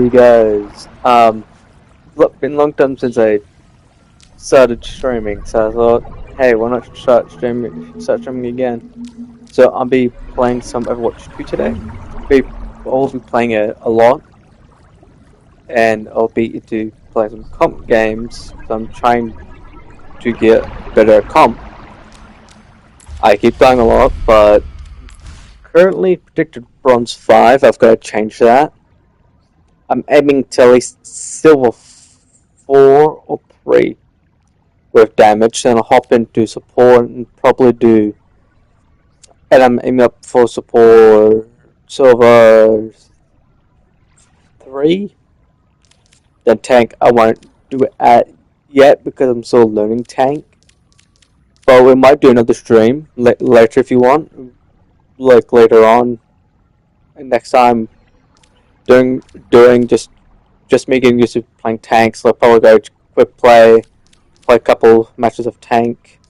you guys? Been a long time since I started streaming, so I thought, hey, why not start streaming again? So I'll be playing some Overwatch 2 today. I'll be playing it a lot, and I'll be into playing some comp games. So I'm trying to get better at comp. I keep dying a lot, but currently predicted bronze 5. I've got to change that. I'm aiming to at least silver 4 or 3 with damage, then I'll hop into support and probably do. And I'm aiming up for support silver 3. Then tank, I won't do it at yet because I'm still learning tank. But we might do another stream later if you want, like later on. And next time, doing just me getting used to playing tanks. So I'll probably go quick play a couple matches of tank.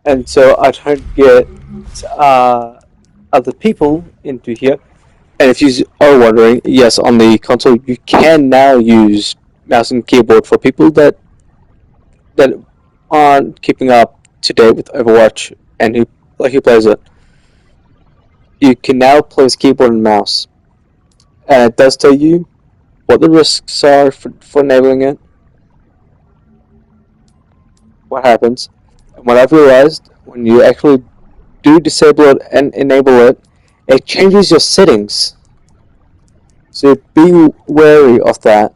And so I try to get other people into here. And if you are wondering, yes, on the console you can now use mouse and keyboard for people that aren't keeping up to date with Overwatch and who plays it. You can now play with keyboard and mouse, and it does tell you what the risks are for enabling it, what happens, and what I've realized when you actually do disable it and enable it, it changes your settings. So be wary of that.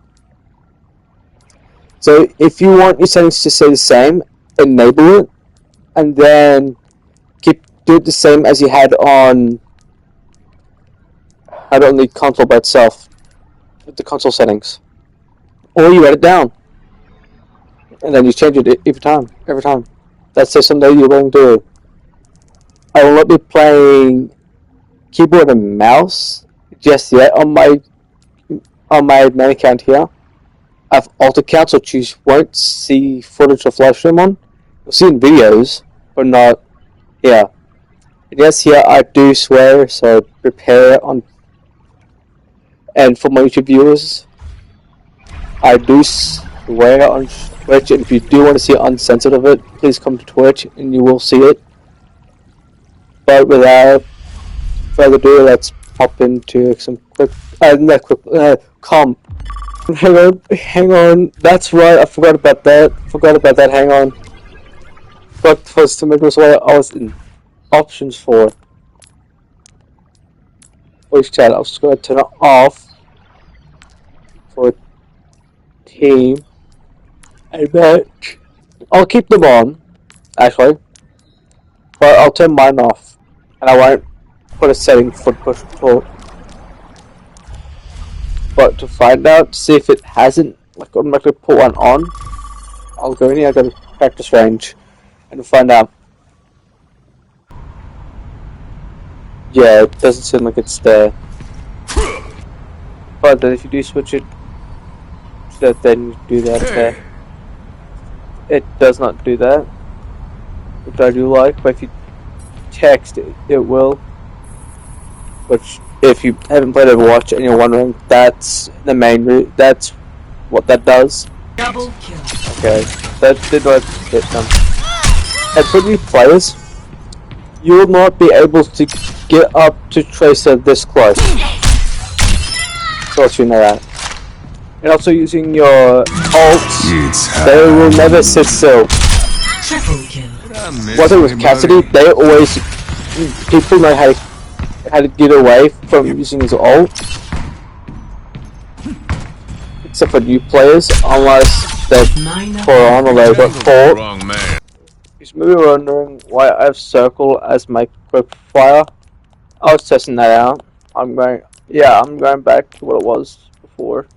So if you want your settings to stay the same, enable it, and then do it the same as you had on the console by itself, with the console settings, or you write it down, and then you change it every time. That's just something you're willing to do. I will not be playing keyboard and mouse just yet on my main account here. I've alt account, so you won't see footage of live stream on. You'll see in videos, but not here. And yes, here I do swear, so prepare on. And for my YouTube viewers, I do swear on Twitch, and if you do want to see uncensored of it, please come to Twitch and you will see it. But without further ado, let's hop into some comp. Hang on, that's right, I forgot about that, hang on. But first, to make this what I was in options for. Voice chat, I was just going to turn it off for team and match. I'll keep them on, actually, but I'll turn mine off, and I won't put a setting for push pull. But to find out, see if it hasn't automatically put one on, I'll go in here, I go to practice range, and find out. Yeah, it doesn't seem like it's there. But then if you do switch it, then you do that there. It does not do that, which I do like, but if you text it, it will. Which, if you haven't played Overwatch and you're wondering, that's the main route. That's what that does. Double kill. Okay, that did not hit them. And for new players, you will not be able to get up to Tracer this close. So you know that. And also using your ults, they will never sit still. Triple kill. Whether with Cassidy, they always people know how to get away from using his ult. Except for new players, unless they're for on or they got caught. You may be wondering why I have circle as my quick fire. I was testing that out. I'm going back to what it was before.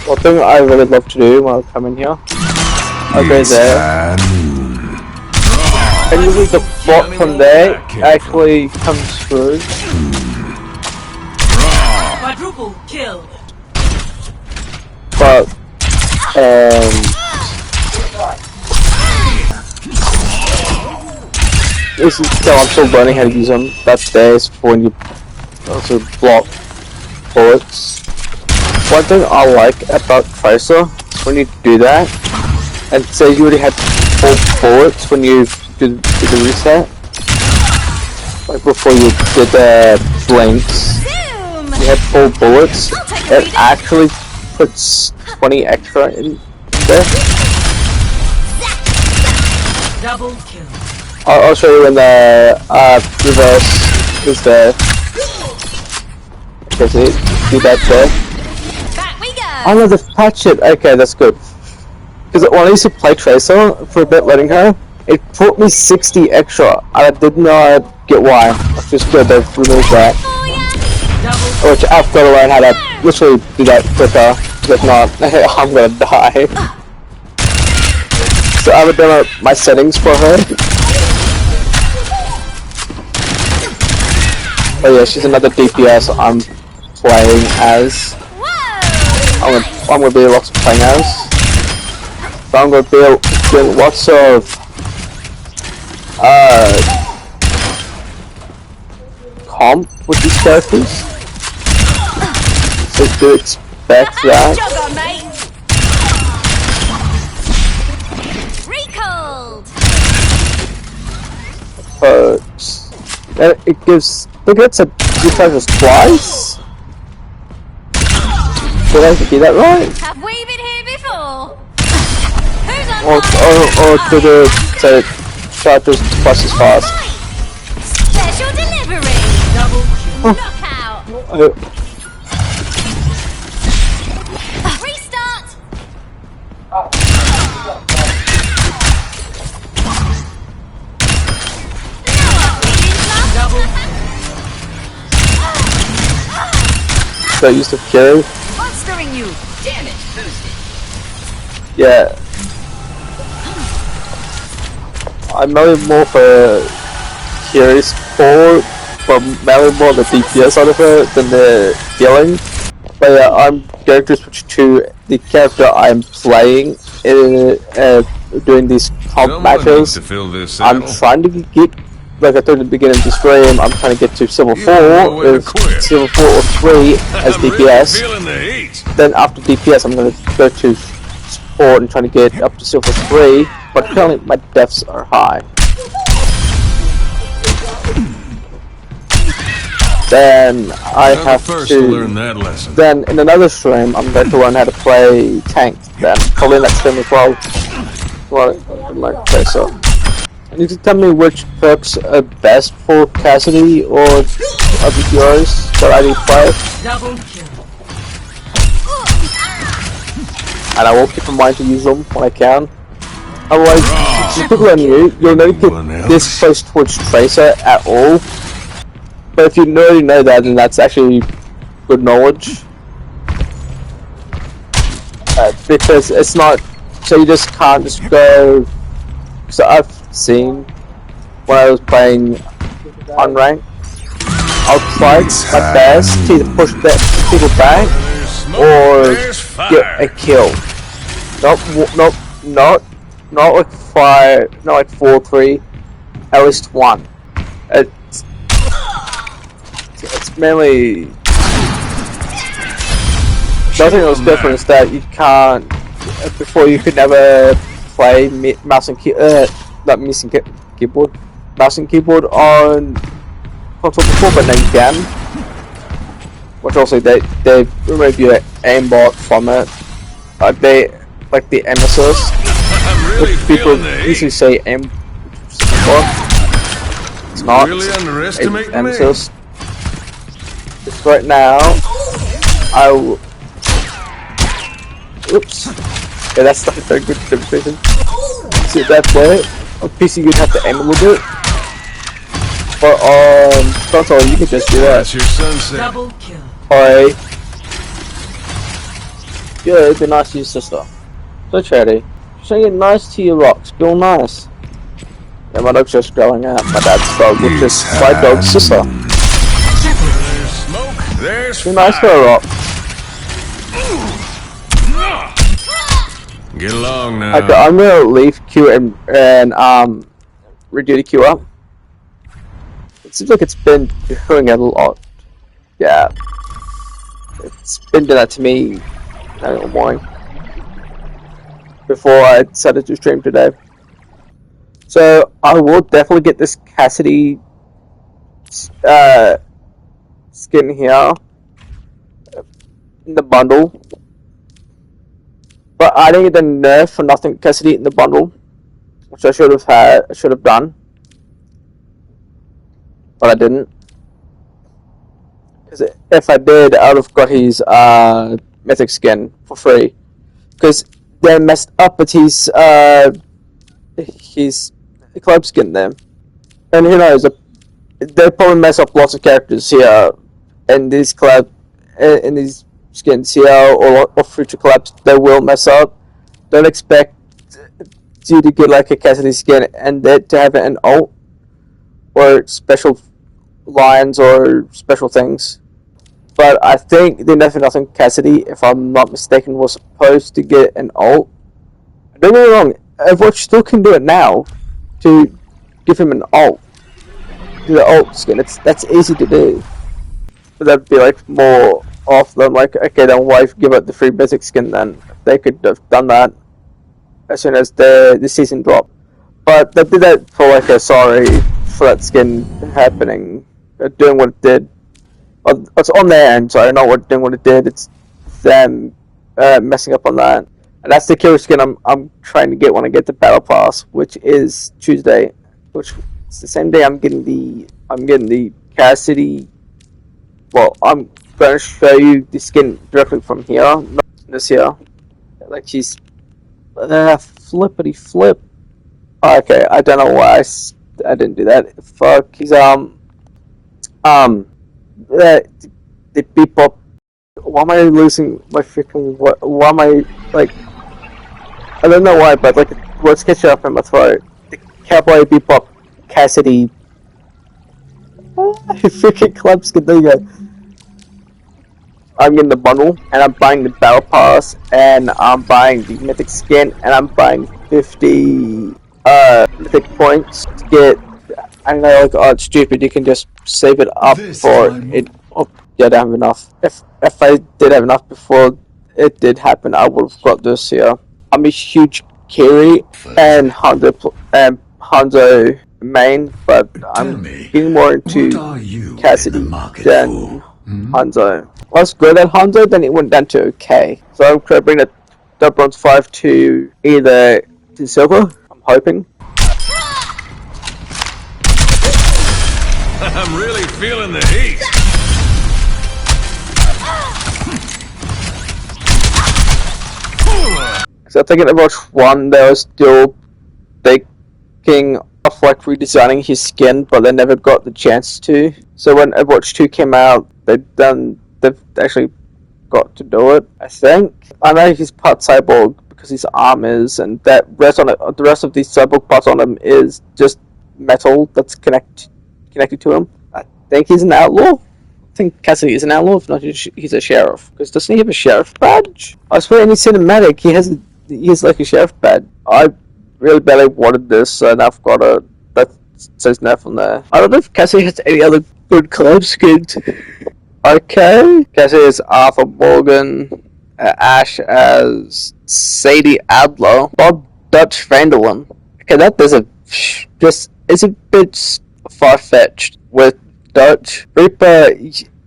One thing I really love to do when I come in here, I'll go there, and usually the bot from there actually comes through. Quadruple kill. But this is still, I'm still learning how to use them. That's theirs for when you also block bullets. One thing I like about Tracer, when you do that, and say you already had full bullets when you did the reset, like before you did the blinks, you had full bullets, it actually puts 20 extra in there. Double kill. I'll show you when the reverse is there. Okay, see, do that there. Back we go. Oh no, they've patched it. Okay, that's good. Because when I used to play Tracer for a bit, letting her, it put me 60 extra, and I did not get why. It's just good they've removed that. Which I've got to learn how to literally do that quicker. If not, I'm gonna die. So I haven't done my settings for her. Oh yeah, she's another DPS I'm playing as. I'm gonna be lots of playing as. So I'm gonna be doing lots of comp with these characters. So do expect that. Perks. It gives. Look, it's a few charges twice. Did I do that right? Have we been here before? Or to the charges twice as fast. Special delivery. Double kill. Knockout. Restart. Double. So I used to carry. Monstering you. Damn it. Boosted. Yeah. I'm mainly more for carries for mainly more the DPS out of it than the healing. But yeah, I'm going to switch to the character I'm playing in doing these comp matches. I'm trying to get, like I told at the beginning of the stream, I'm trying to get to Silver 4 with Silver 4 or 3 as DPS. Then after DPS I'm going to go to support and trying to get up to Silver 3, but currently my deaths are high. Then I have to learn that lesson. Then in another stream I'm going to learn how to play tank. Then probably in that stream as well. Okay, so you can tell me which perks are best for Cassidy or other heroes that I need to play. Double kill. And I will keep in mind to use them when I can. Otherwise, typically on you'll never get this close towards Tracer at all. But if you already know that, then that's actually good knowledge. Because it's not, so you just can't just go. So I've seen when I was playing on rank, I'll try my best to either push people back or get a kill. Not like 5, not like 4, 3, at least 1. It's mainly. The other thing that was different is that you can't. Before you could never play mouse and keyboard, mouse and keyboard on console before, but now you can. Which also they remove your aimbot from it. Like the aim assist. Really People usually say aim. It's not. Really underestimating aim me? assist. Just right now, oops. Yeah, that's not a very good demonstration. See that way? On PC you'd have to aim a little bit. But on console you can just do that. That's your sunset. Double kill. Alright. Yeah, it'd be nice to use sister. So Charity, saying it nice to you rocks, feel nice. Yeah, my dog's just growing out. My dad's dog, which is my dog's sister. There's smoke. There's Be nice for a rock. Get along now. Okay, I'm gonna leave Q and redo the Q up. It seems like it's been doing it a lot. yeah, it's been doing that to me all morning before I decided to stream today. So I will definitely get this Cassidy skin here in the bundle, but I didn't get the nerf for nothing Cassidy in the bundle, which I should have done, but I didn't. Because if I did, I would have got his mythic skin for free. Because they messed up with his club skin there, and who knows? They probably mess up lots of characters here in these in these skins here, or future collabs. They will mess up. Don't expect you to get like a Cassidy skin and that to have an ult or special lines or special things. But I think the Enough for Nothing Cassidy, if I'm not mistaken, was supposed to get an ult. Don't get me wrong, Overwatch still can do it now to give him an ult. Do the ult skin, that's easy to do. But that'd be like more off than like, okay, then why give it the free basic skin then? They could have done that as soon as the season dropped. But they did that for like a sorry for that skin happening, doing what it did. It's on their end, sorry, not doing what it did. It's them messing up on that, and that's the killer skin I'm trying to get when I get the battle pass, which is Tuesday, which is the same day I'm getting the Cassidy. Well, I'm going to show you the skin directly from here, not this here. Like she's flippity flip. Okay, I don't know why I didn't do that. Fuck, he's the bebop. Why am I losing my freaking? Why am I like? I don't know why, but like what's catching up in my throat? The Cowboy Bebop Cassidy. Freaking club skin. There you go. I'm getting the bundle, and I'm buying the battle pass, and I'm buying the mythic skin, and I'm buying 50 mythic points to get. I know, like, oh, it's stupid. You can just save it up for it. Oh, yeah, I don't have enough. If I did have enough before it did happen, I would have got this here. I'm a huge Kiri and Hanzo main, but I'm getting more into Cassidy than Hanzo. I was good at Hanzo, then it went down to okay. So I'm trying to bring the bronze 5 to either to silver. I'm hoping. I'm really feeling the heat. So I think in Overwatch 1 they were still thinking of like redesigning his skin, but they never got the chance to. So when Overwatch 2 came out, they've actually got to do it, I think. I know he's part cyborg because his arm is, and that the rest of these cyborg parts on him is just metal that's connected to him. I think he's an outlaw. I think Cassidy is an outlaw, if not he's a sheriff. Because doesn't he have a sheriff badge? I swear in his cinematic he has like a sheriff badge. I really badly wanted this, so now I've got a that says Neff on there. I don't know if Cassidy has any other good collab skins. Okay. Cassidy is Arthur Morgan, Ash as Sadie Adler, Bob Dutch Vanderlyn. Okay, that is a bit far-fetched with Dutch. Reaper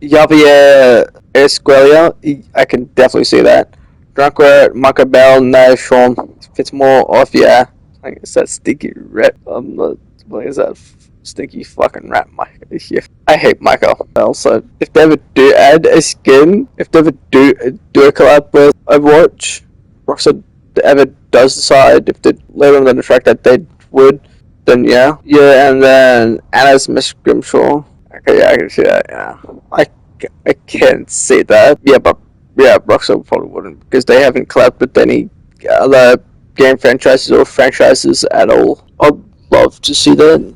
Javier Esquelia, I can definitely see that. Drunkrat, Michael Bell, no, Sean fits more off, yeah. I guess that stinky rat. What is that stinky fucking rat, Michael? Yeah. I hate Michael. Also, if they ever do add a skin, if they ever do a collab with Overwatch, Rockstar ever does decide, if they later on the track that they would, then yeah, and then Anna's Miss Grimshaw. Okay, yeah, I can see that. Yeah, I can see that. Yeah, but yeah, Rockstar probably wouldn't because they haven't collabed with any other game franchises or franchises at all. I'd love to see that.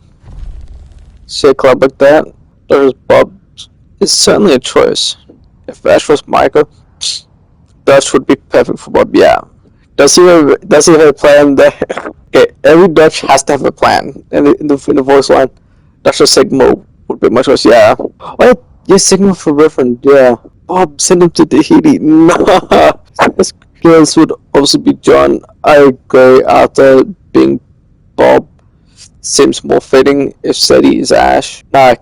See a club like that. There's Bob. It's certainly a choice. If Ash was Michael, Dutch would be perfect for Bob. Yeah. Does he have a plan there? Okay, every Dutch has to have a plan. In the voice line, Dutch or Sigma would be my choice. Yeah. Well, Yes, signal for Reverend, yeah. Bob, send him to Tahiti. Nah. This girls would also be John. I agree. After being Bob seems more fitting if Sadie is Ash. Nah,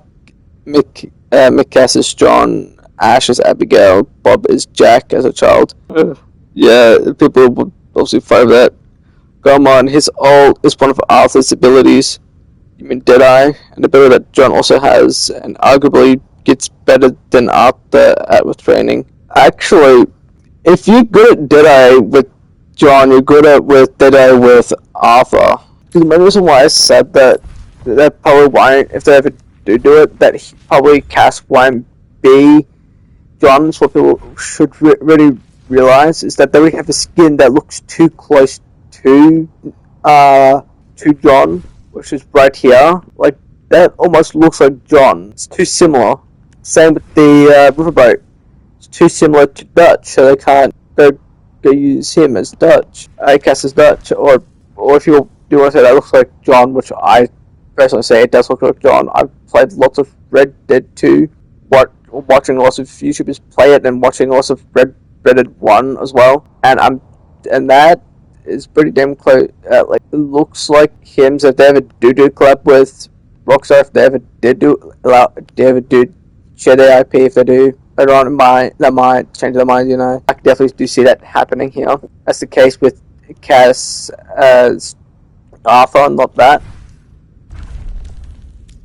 Mick Cass is John. Ash is Abigail. Bob is Jack as a child. Yeah, people would obviously fight over that. Come on, his ult is one of Arthur's abilities. You mean Deadeye? An ability that John also has, and arguably gets better than Arthur at with training. Actually, if you're good at Deadeye with John, you're good at with Deadeye with Arthur. The main reason why I said that probably won't, if they ever do it, that he probably Cass won't be John's. What people should really realize is that they already have a skin that looks too close to John, which is right here. Like that almost looks like John. It's too similar. Same with the riverboat. It's too similar to Dutch, so they can't go use him as Dutch. Cass as Dutch, or if you do want to say that looks like John, which I personally say it does look like John. I've played lots of Red Dead 2, watching lots of YouTubers play it, and watching lots of Red Dead 1 as well, and that is pretty damn close. Like it looks like him. So if they ever do collab with Rockstar, if they ever do share their IP, if they do later on, that might change their mind. You know, I could definitely do see that happening here. That's the case with Cass as Arthur, not that.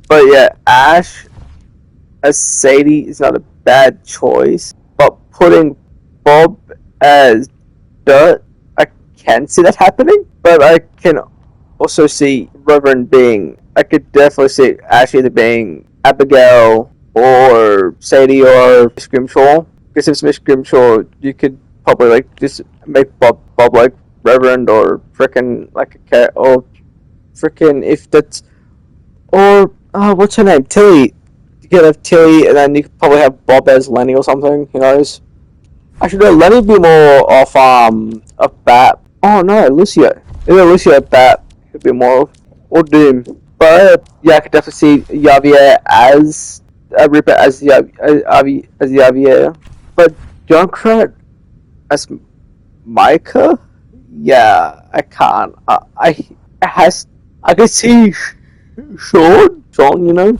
But yeah, Ash as Sadie is not a bad choice, but putting Bob as Dirt, I can see that happening, but I can also see Reverend being, I could definitely see Ash either being Abigail or Sadie or Miss Grimshaw. Because if it's Miss Grimshaw, you could probably like just make Bob like Reverend, or frickin' like a cat, or frickin' if that's, or what's her name, Tilly. You could have Tilly, and then you could probably have Bob as Lenny or something. Who knows? Actually, no, Lenny would be more of Bat. Oh no, Lucio. Maybe Lucio Bat could be more of, or Doom. But yeah, I could definitely see Javier as Reaper as Javier. But Junkrat as Micah? Yeah, I can't. I can see Sean, you know,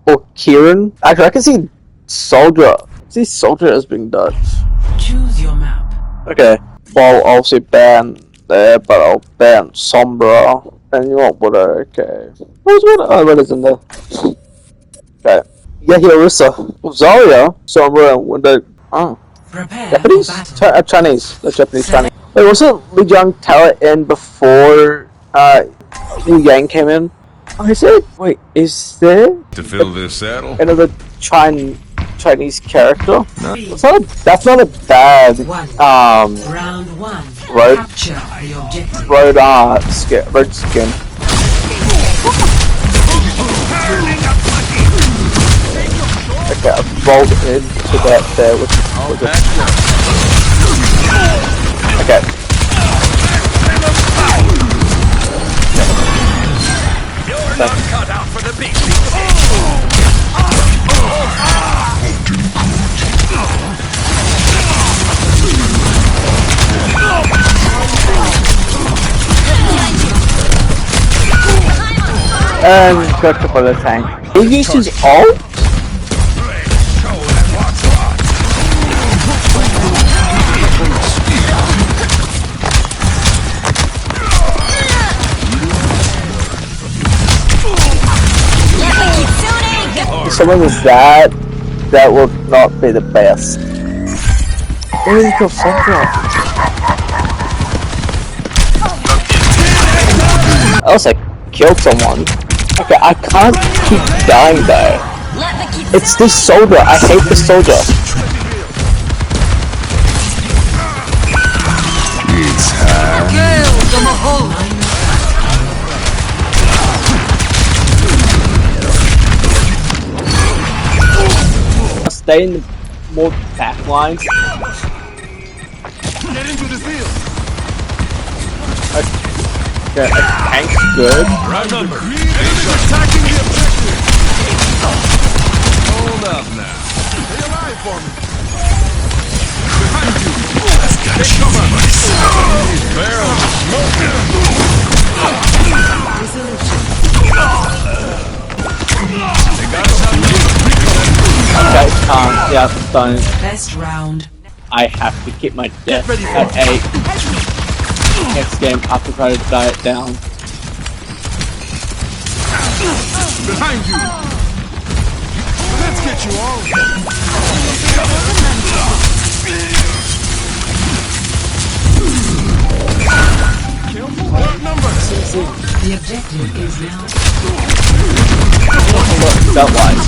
or Kieran. Actually, I can see Soldier. See Soldier as being Dutch. Choose your map. Okay, well, I'll say ban there, but I'll ban Sombra. And you want Buddha, okay. What is in there? Okay. Yeah, here, Orisa. Zarya, Sombra, and Window. Oh. Prepare Japanese? for battle. Chinese. That's Japanese. Chinese. Wait, wasn't Li Jiang Tower in before Liu Yang came in? Oh, is it? Wait, is there To fill this saddle? another Chinese character? No. That's not a bad Round one. Road- Capture the objective. road skin. Okay, I've rolled into that there, which was it. Okay. You're not cut out for the beast. And got to for the tank. He used his ult? Someone with that would not be the best. Where did he go from? I was like, killed someone. Okay, I can't keep dying though. It's this soldier. I hate this soldier. Stay in the more back lines. Get into the field. Okay, a tank's good. Right number. Enemies attacking the objective. Hold up now. Stay alive for me. Behind you. Take cover. Barrel smoking. They got us on the Okay, yeah, done. Best round. I have to keep my death ready for at 8. Next game, I have to try to diet down. behind you. Let's get you all. Careful, outnumbered. The objective is now. Belt wise.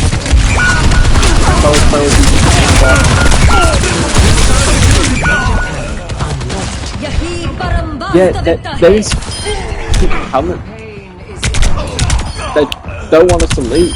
Yeah, that is coming. They don't want us to leave.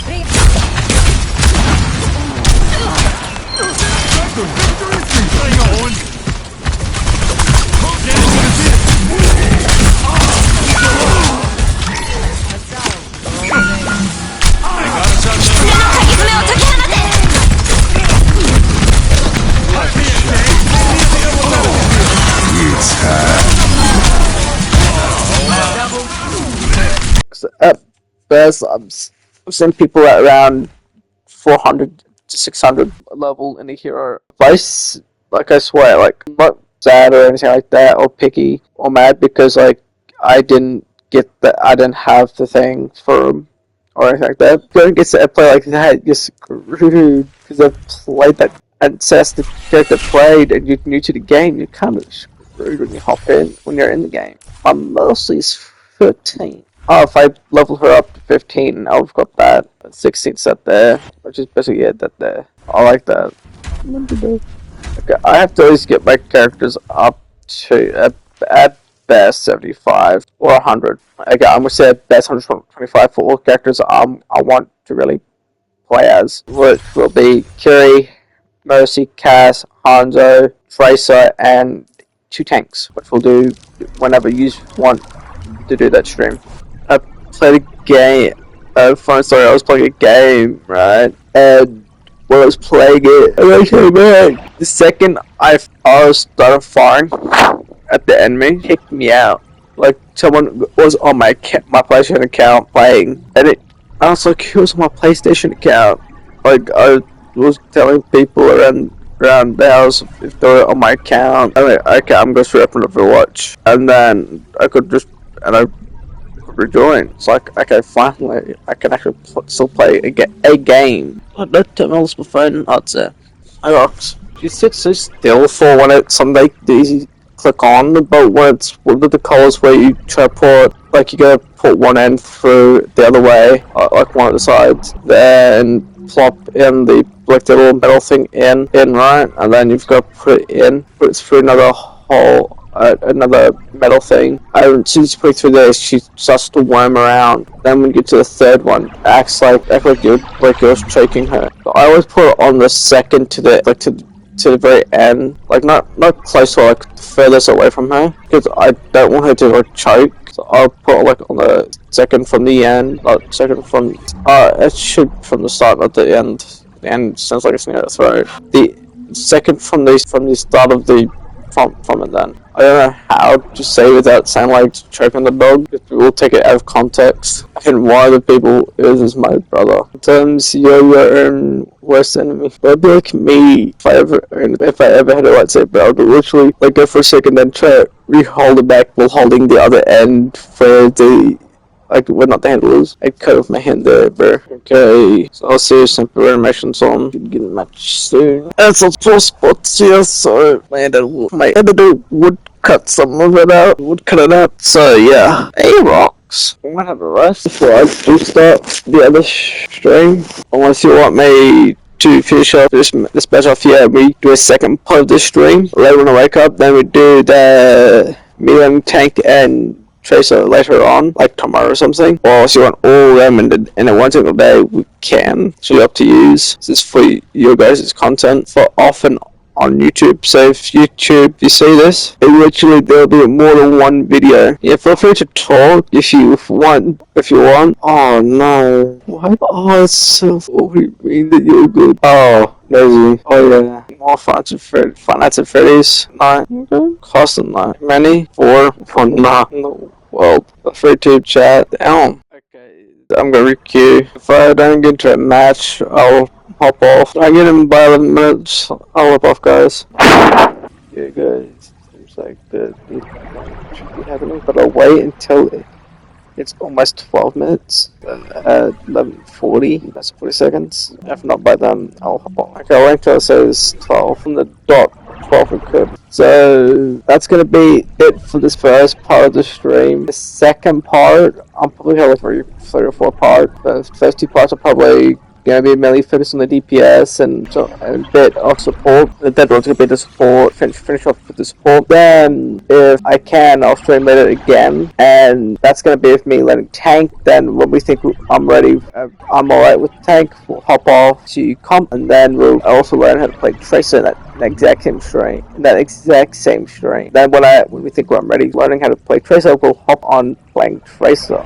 At best, I've seen people at around 400 to 600 level in a hero. Vice, like I swear, like I'm not sad or anything like that, or picky or mad because like I didn't have the thing for him or anything like that. Going gets to play like that, you're screwed because I've played that and says the character played and you're new to the game. You're kind of screwed when you hop in when you're in the game. My mostly is 13. Oh, if I level her up to 15, I've got that 16 set there, which is basically it. That there, I like that. Okay, I have to always get my characters up to at best 75 or 100. Okay, I'm gonna say at best 125 for all characters I want to really play as, which will be Kiri, Mercy, Cass, Hanzo, Tracer, and 2 tanks, which we'll do whenever you want to do that stream. I played a game. Funny story. I was playing a game, right? And when I was playing it, and I came in. The second I started firing at the enemy, kicked me out. Like someone was on my PlayStation account playing, and I was like, "Who was on my PlayStation account?" Like I was telling people around the house if they were on my account. I'm like, okay, I'm going to open Overwatch, and then I could rejoin. It's like, okay, finally, I can actually still play a game. But that terminal's my phone, I'd say. I got. You sit so still for when it's something easy click on, but when it's one of the calls where you try to put, like you gotta put one end through the other way, like one of the sides, then plop in the little metal thing in right, and then you've got to put it through another hole. Another metal thing. As soon as you put it through there, she starts to worm around. Then when you get to the third one, it acts like you're choking her. So I always put it on the second to the very end, like not close to her, like furthest away from her, because I don't want her to like choke. So I'll put it like on the second from the end, like second from it should from the start, not the end. The end sounds like it's near her throat. The second from the start of the from it then. I don't know how to say without sounding like choking the dog. We'll take it out of context. And one of the people is my brother. Sometimes you're your own worst enemy. But be like me if I ever had a lightsaber. I would literally like go for a second, then try to re-hold it back while holding the other end for the not the handlers. I cut off my hand there, bro. Okay, so I'll see you some animations on. Get a match soon. And some 4 spots here, so my editor would cut some of it out. Would cut it out. So yeah. Hey, rocks. I'm gonna have a rest before I do start the other stream. Unless you want me to finish off this batch off here, we do a second part of this stream. Later when I wake up, then we do the medium tank and Tracer later on, like tomorrow or something. Or if you want all of them in a one single day, we can. So up to use. This is for your guys' content for often on YouTube. So if you see this, eventually there'll be more than one video. Yeah, feel free to talk if you want. Oh no. What? Oh, it's so what do you mean that you're good? Oh, Lazy. Oh yeah. More Finance at Freddy's. 9. Okay. Costing 9. Many? 4. For not in the world. A free tube chat. Damn. Okay. I'm gonna requeue. If I don't get into a match, I'll hop off. I get in by 11 minutes. I'll hop off, guys. Yeah, guys. Seems like the should be happening, but I'll wait until it's almost 12 minutes. At 11:40, that's 40 seconds. If not by then, I'll hop on. Okay, I'll wait until it says 12 from the dot. 12 it could. So that's gonna be it for this first part of the stream. The second part, I'll probably have like three or four parts. The first two parts are probably gonna be mainly focused on the DPS and a bit of support. The third one's gonna be the support. Finish off with the support. Then, if I can, I'll stream later again, and that's gonna be with me learning tank. Then, when we think I'm ready, I'm alright with tank. We'll hop off to comp, and then we'll also learn how to play Tracer in that exact same stream. Then, when we think I'm ready, learning how to play Tracer, we'll hop on playing Tracer.